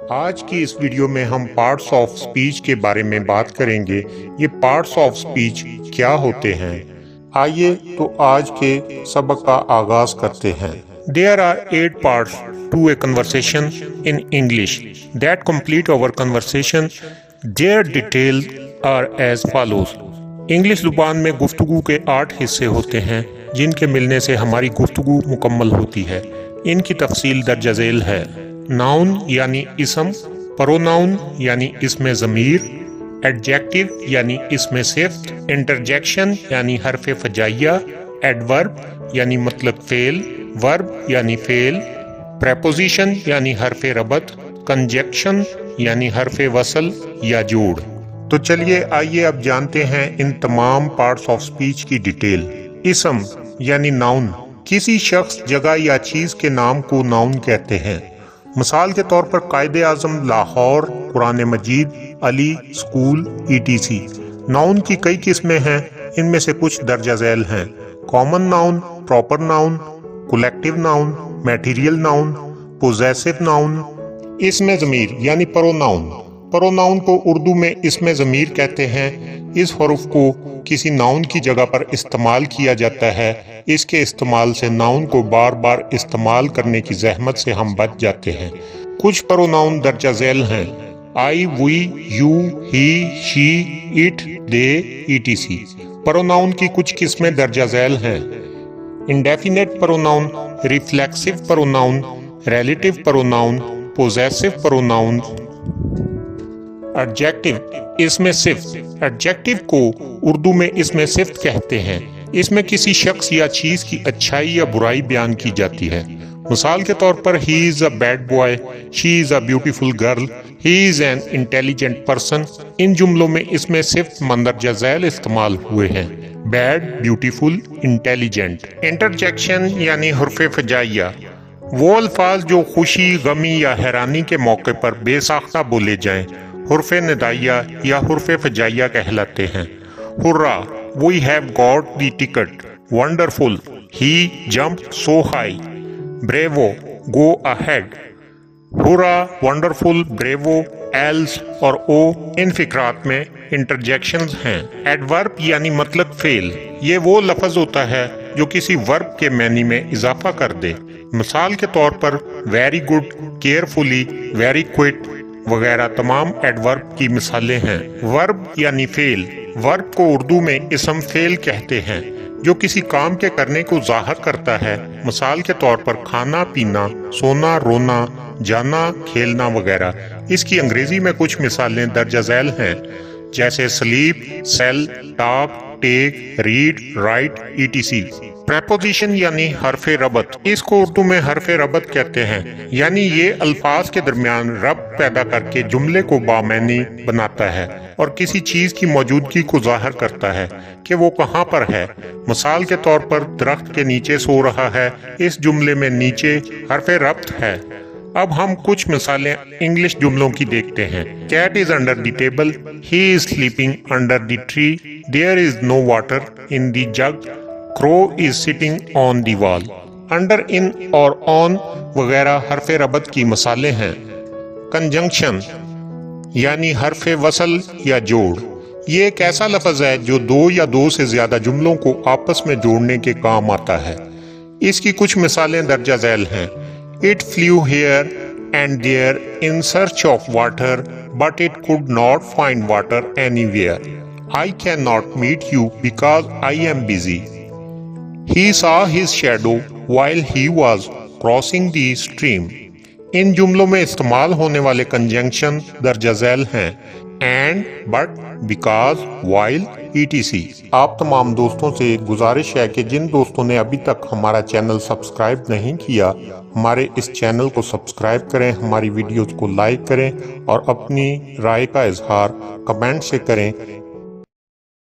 آج کی اس ویڈیو میں ہم پارٹس آف سپیچ کے بارے میں بات کریں گے۔ یہ پارٹس آف سپیچ کیا ہوتے ہیں؟ آئیے تو آج کے سبق کا آغاز کرتے ہیں۔ There are 8 parts to a conversation in English that complete our conversation. Their details are as follows. English زبان میں گفتگو کے 8 حصے ہوتے ہیں جن کے ملنے سے ہماری گفتگو مکمل ہوتی ہے۔ ان کی تفصیل درج ذیل ہے۔ ناؤن یعنی اسم، پروناؤن یعنی اسم ضمیر، ایڈجیکٹو یعنی اسم صفت، انٹرجیکشن یعنی حرف فجائیہ، ایڈورب یعنی مطلق فعل، ورب یعنی فعل، پریپوزیشن یعنی حرف ربط، کنجکشن یعنی حرف وصل یا جوڑ۔ تو چلیے آئیے اب جانتے ہیں ان تمام پارٹس آف سپیچ کی ڈیٹیل۔ اسم یعنی ناؤن، کسی شخص، جگہ یا چیز کے نام کو ناؤن کہتے ہیں۔ مثال کے طور پر قائد اعظم، لاہور، قرآن مجید، علی، اسکول، ETC۔ ناؤن کی کئی قسمیں ہیں، ان میں سے کچھ درج ذیل ہیں۔ Common noun, proper noun, collective noun, material noun, possessive noun. اسم ضمیر یعنی پروناؤن، پروناؤن کو اردو میں اسم ضمیر کہتے ہیں۔ اس حرف کو کسی ناؤن کی جگہ پر استعمال کیا جاتا ہے۔ اس کے استعمال سے ناؤن کو بار بار استعمال کرنے کی زحمت سے ہم بچ جاتے ہیں۔ کچھ پروناؤن درج ذیل ہیں: I, we, you, he, she, it, they, etc۔ Pronoun کی کچھ قسمیں درج ذیل ہیں: indefinite pronoun, reflexive pronoun, relative pronoun, possessive pronoun. Adjective, اسم صفت۔ ایڈجیکٹو کو اردو میں اسم صفت کہتے ہیں۔ اس میں کسی شخص یا چیز کی اچھائی یا برائی بیان کی جاتی ہے۔ مثال کے طور پر he is a bad boy, she is a beautiful girl, he is an intelligent person۔ ان جملوں میں اسم صفت مندرجہ ذیل استعمال ہوئے ہیں: bad، beautiful، intelligent۔ انٹرجیکشن یعنی حرف فجائیہ، وہ الفاظ جو خوشی، غمی یا حیرانی کے موقع پر بے ساختہ بولے جائیں، حرف ندائیہ یا حرف فجائیہ کہلاتے ہیں۔ ہرا، we have got the ticket۔ wonderful، he jumped so high۔ bravo، go ahead۔ ہرا، wonderful، bravo، else اور او ان فقرات میں انٹرجیکشنز ہیں۔ ایڈورب یعنی مطلق فعل، یہ وہ لفظ ہوتا ہے جو کسی ورب کے معنی میں اضافہ کر دے۔ مثال کے طور پر very good, carefully, very quick وغیرہ تمام ایڈورب کی مثالیں ہیں۔ ورب یعنی فعل، ورب کو اردو میں اسم فعل کہتے ہیں جو کسی کام کے کرنے کو ظاہر کرتا ہے۔ مثال کے طور پر کھانا، پینا، سونا، رونا، جانا، کھیلنا وغیرہ۔ اس کی انگریزی میں کچھ مثالیں درج ذیل ہیں جیسے سلیپ، سیل، ٹاک، ٹیک، ریڈ، رائٹ، ETC۔ پریپوزیشن یعنی حرف ربط، اس کو اردو میں حرف ربط کہتے ہیں، یعنی یہ الفاظ کے درمیان ربط پیدا کر کے جملے کو بامعنی بناتا ہے اور کسی چیز کی موجودگی کو ظاہر کرتا ہے کہ وہ کہاں پر ہے۔ مثال کے طور پر درخت کے نیچے سو رہا ہے، اس جملے میں نیچے حرف ربط ہے۔ اب ہم کچھ مثالیں انگلش جملوں کی دیکھتے ہیں۔ Cat is under the table, he is sleeping under the tree, there is no water in the jug, crow is sitting on the wall۔ Under، in اور on وغیرہ حرف ربط کی مثالیں ہیں۔ کنجنکشن یعنی حرف وصل یا جوڑ، یہ ایک ایسا لفظ ہے جو دو یا دو سے زیادہ جملوں کو آپس میں جوڑنے کے کام آتا ہے۔ اس کی کچھ مثالیں درج ذیل ہیں: It flew here and there in search of water, but it could not find water anywhere. I cannot meet you because I am busy. He saw his shadow while he was crossing the stream۔ ان جملوں میں استعمال ہونے والے conjunction درج ذیل ہیں: and، but، because، while، ETC۔ آپ تمام دوستوں سے گزارش ہے کہ جن دوستوں نے ابھی تک ہمارا چینل سبسکرائب نہیں کیا، ہمارے اس چینل کو سبسکرائب کریں، ہماری ویڈیوز کو لائک کریں اور اپنی رائے کا اظہار کمنٹ سے کریں